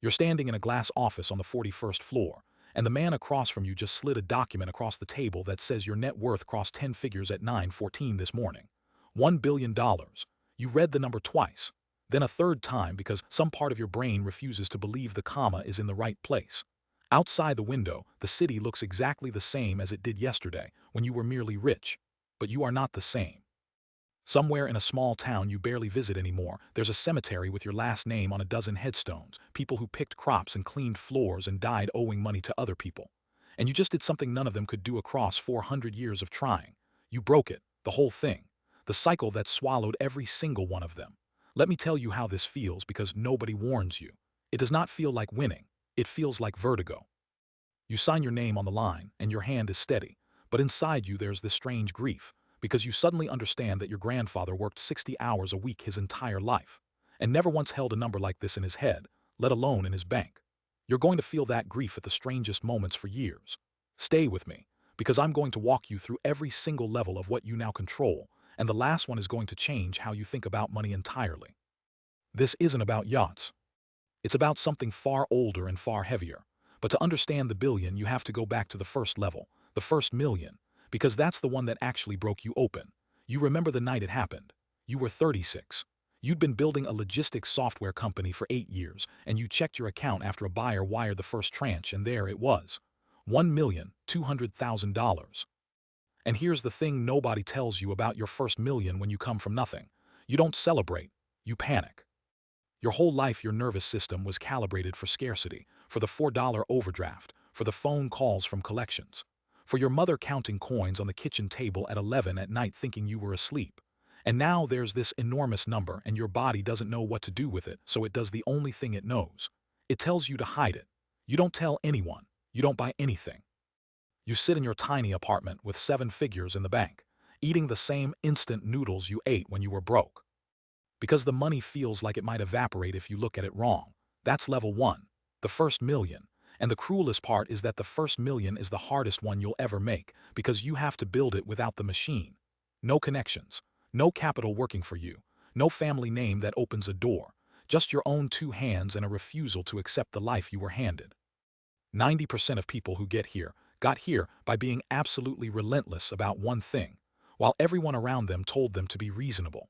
You're standing in a glass office on the 41st floor, and the man across from you just slid a document across the table that says your net worth crossed 10 figures at 9:14 this morning. $1 billion. You read the number twice, then a third time because some part of your brain refuses to believe the comma is in the right place. Outside the window, the city looks exactly the same as it did yesterday when you were merely rich. But you are not the same. Somewhere in a small town you barely visit anymore, there's a cemetery with your last name on a dozen headstones, people who picked crops and cleaned floors and died owing money to other people. And you just did something none of them could do across 400 years of trying. You broke it, the whole thing. The cycle that swallowed every single one of them. Let me tell you how this feels because nobody warns you. It does not feel like winning. It feels like vertigo. You sign your name on the line, and your hand is steady. But inside you there's this strange grief, because you suddenly understand that your grandfather worked 60 hours a week his entire life, and never once held a number like this in his head, let alone in his bank. You're going to feel that grief at the strangest moments for years. Stay with me, because I'm going to walk you through every single level of what you now control, and the last one is going to change how you think about money entirely. This isn't about yachts. It's about something far older and far heavier. But to understand the billion, you have to go back to the first level, the first million, because that's the one that actually broke you open. You remember the night it happened. You were 36. You'd been building a logistics software company for 8 years, and you checked your account after a buyer wired the first tranche, and there it was. $1,200,000. And here's the thing nobody tells you about your first million when you come from nothing. You don't celebrate, you panic. Your whole life your nervous system was calibrated for scarcity, for the $4 overdraft, for the phone calls from collections, for your mother counting coins on the kitchen table at 11 at night thinking you were asleep. And now there's this enormous number and your body doesn't know what to do with it, so it does the only thing it knows. It tells you to hide it. You don't tell anyone. You don't buy anything. You sit in your tiny apartment with 7 figures in the bank, eating the same instant noodles you ate when you were broke. Because the money feels like it might evaporate if you look at it wrong. That's level 1, the first million. And the cruelest part is that the first million is the hardest one you'll ever make because you have to build it without the machine. No connections, no capital working for you, no family name that opens a door, just your own 2 hands and a refusal to accept the life you were handed. 90% of people who get here got here by being absolutely relentless about one thing, while everyone around them told them to be reasonable.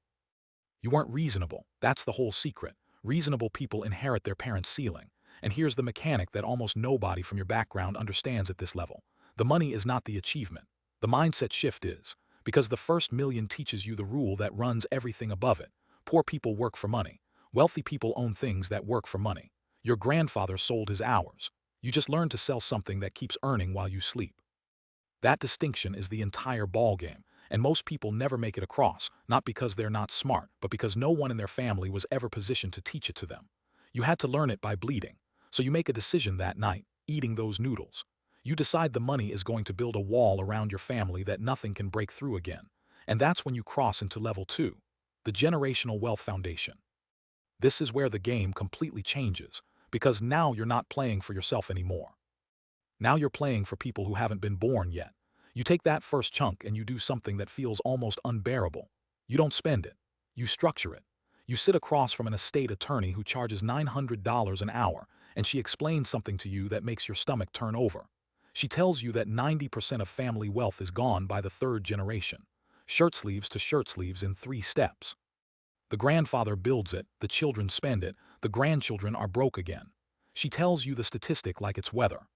You weren't reasonable. That's the whole secret. Reasonable people inherit their parents' ceiling. And here's the mechanic that almost nobody from your background understands at this level. The money is not the achievement. The mindset shift is. Because the first million teaches you the rule that runs everything above it. Poor people work for money. Wealthy people own things that work for money. Your grandfather sold his hours. You just learned to sell something that keeps earning while you sleep. That distinction is the entire ballgame. And most people never make it across, not because they're not smart, but because no one in their family was ever positioned to teach it to them. You had to learn it by bleeding. So you make a decision that night, eating those noodles. You decide the money is going to build a wall around your family that nothing can break through again. And that's when you cross into level 2, the generational wealth foundation. This is where the game completely changes, because now you're not playing for yourself anymore. Now you're playing for people who haven't been born yet. You take that first chunk and you do something that feels almost unbearable. You don't spend it. You structure it. You sit across from an estate attorney who charges $900 an hour, and she explains something to you that makes your stomach turn over. She tells you that 90% of family wealth is gone by the 3rd generation. Shirt sleeves to shirt sleeves in 3 steps. The grandfather builds it, the children spend it, the grandchildren are broke again. She tells you the statistic like it's weather.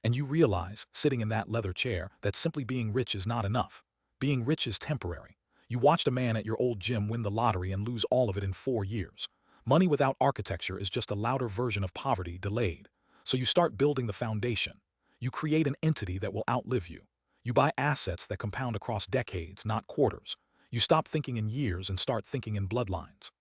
And you realize, sitting in that leather chair, that simply being rich is not enough. Being rich is temporary. You watched a man at your old gym win the lottery and lose all of it in 4 years. Money without architecture is just a louder version of poverty delayed. So you start building the foundation. You create an entity that will outlive you. You buy assets that compound across decades, not quarters. You stop thinking in years and start thinking in bloodlines.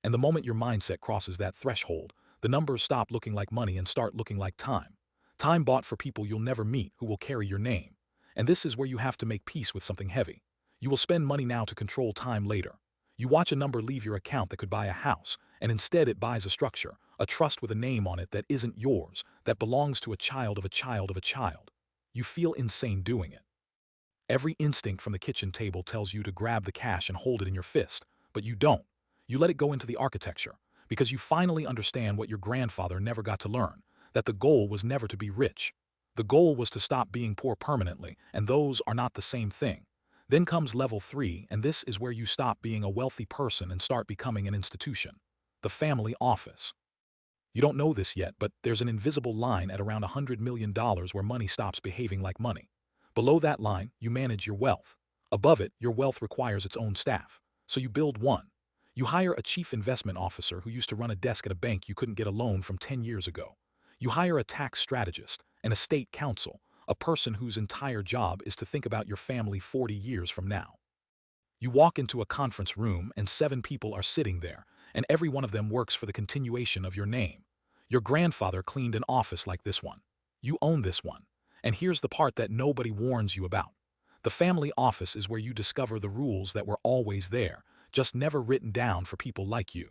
And the moment your mindset crosses that threshold, the numbers stop looking like money and start looking like time. Time bought for people you'll never meet who will carry your name. And this is where you have to make peace with something heavy. You will spend money now to control time later. You watch a number leave your account that could buy a house, and instead it buys a structure, a trust with a name on it that isn't yours, that belongs to a child of a child of a child. You feel insane doing it. Every instinct from the kitchen table tells you to grab the cash and hold it in your fist, but you don't. You let it go into the architecture, because you finally understand what your grandfather never got to learn, that the goal was never to be rich. The goal was to stop being poor permanently, and those are not the same thing. Then comes level 3, and this is where you stop being a wealthy person and start becoming an institution. The family office. You don't know this yet, but there's an invisible line at around $100 million where money stops behaving like money. Below that line, you manage your wealth. Above it, your wealth requires its own staff. So you build one. You hire a chief investment officer who used to run a desk at a bank you couldn't get a loan from 10 years ago. You hire a tax strategist, an estate counsel, a person whose entire job is to think about your family 40 years from now. You walk into a conference room and 7 people are sitting there, and every one of them works for the continuation of your name. Your grandfather cleaned an office like this one. You own this one. And here's the part that nobody warns you about. The family office is where you discover the rules that were always there, just never written down for people like you.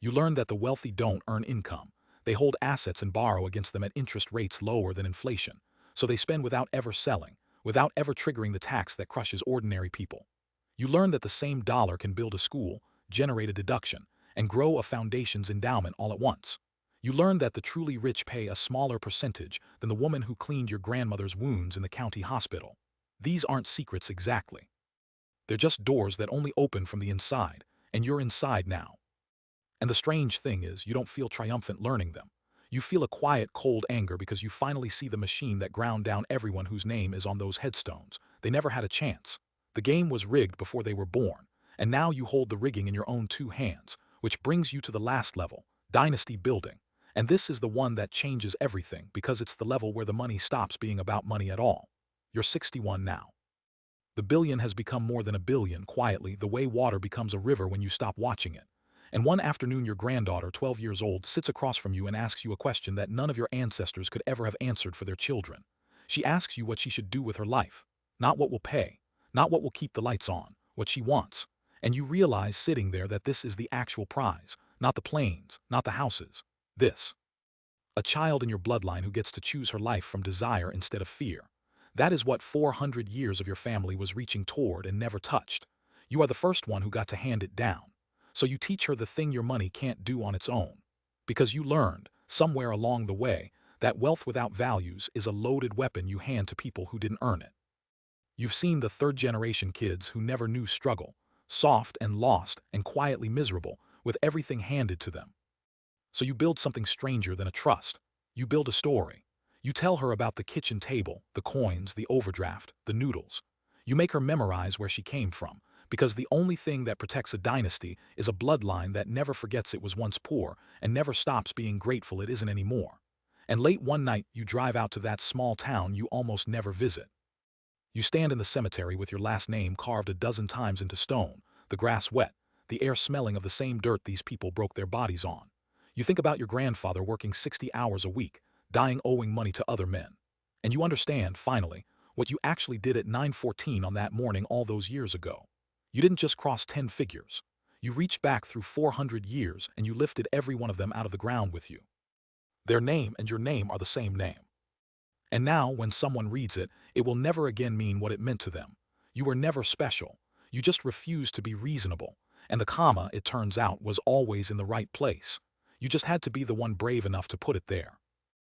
You learn that the wealthy don't earn income. They hold assets and borrow against them at interest rates lower than inflation. So they spend without ever selling, without ever triggering the tax that crushes ordinary people. You learn that the same dollar can build a school, generate a deduction, and grow a foundation's endowment all at once. You learn that the truly rich pay a smaller percentage than the woman who cleaned your grandmother's wounds in the county hospital. These aren't secrets exactly. They're just doors that only open from the inside, and you're inside now. And the strange thing is, you don't feel triumphant learning them. You feel a quiet, cold anger because you finally see the machine that ground down everyone whose name is on those headstones. They never had a chance. The game was rigged before they were born, and now you hold the rigging in your own 2 hands, which brings you to the last level, dynasty building. And this is the one that changes everything because it's the level where the money stops being about money at all. You're 61 now. The billion has become more than a billion quietly, the way water becomes a river when you stop watching it. And one afternoon your granddaughter, 12 years old, sits across from you and asks you a question that none of your ancestors could ever have answered for their children. She asks you what she should do with her life. Not what will pay, not what will keep the lights on, what she wants. And you realize sitting there that this is the actual prize, not the planes, not the houses. This. A child in your bloodline who gets to choose her life from desire instead of fear. That is what 400 years of your family was reaching toward and never touched. You are the first one who got to hand it down. So you teach her the thing your money can't do on its own. Because you learned, somewhere along the way, that wealth without values is a loaded weapon you hand to people who didn't earn it. You've seen the third-generation kids who never knew struggle, soft and lost and quietly miserable, with everything handed to them. So you build something stranger than a trust. You build a story. You tell her about the kitchen table, the coins, the overdraft, the noodles. You make her memorize where she came from, because the only thing that protects a dynasty is a bloodline that never forgets it was once poor and never stops being grateful it isn't anymore. And late one night, you drive out to that small town you almost never visit. You stand in the cemetery with your last name carved a dozen times into stone, the grass wet, the air smelling of the same dirt these people broke their bodies on. You think about your grandfather working 60 hours a week, dying owing money to other men. And you understand, finally, what you actually did at 9:14 on that morning all those years ago. You didn't just cross 10 figures. You reached back through 400 years and you lifted every one of them out of the ground with you. Their name and your name are the same name. And now, when someone reads it, it will never again mean what it meant to them. You were never special. You just refused to be reasonable. And the comma, it turns out, was always in the right place. You just had to be the one brave enough to put it there.